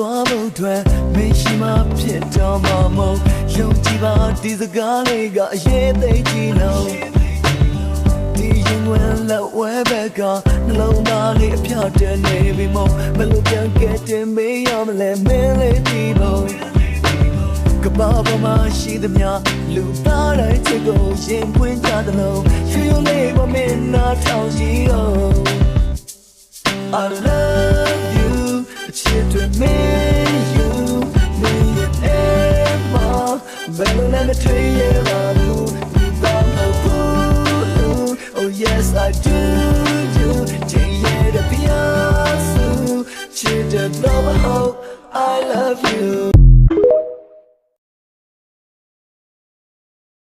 သွားဖို့အတွက်မင်းရှိမှဖြစ်တော့မှာမဟုတ်ယုံကြည်ပါဒီစကားလေးကအရေးသိကြည့်လို့ဒီရင်ဝင်လက်ဝဲဘက်ကနှလုံးသားလေးအပြတ်တည်းနေပြီမို့ဘယ်လိုပြန်ကဲတင်မေးရမလဲမင်းလေးဒီမို့ကဘာပေါ်မှာရှိသမျှလူသားတိုင်းချစ်ကိုရင်ပွင့်ကြသလိုရွှေလေးပေါ်မင်းနာထောင်ကြည့်အောင် I love you it's here to meet you me and Emma better let me tell you about you oh yes I do take it up your soul cheer the love I love you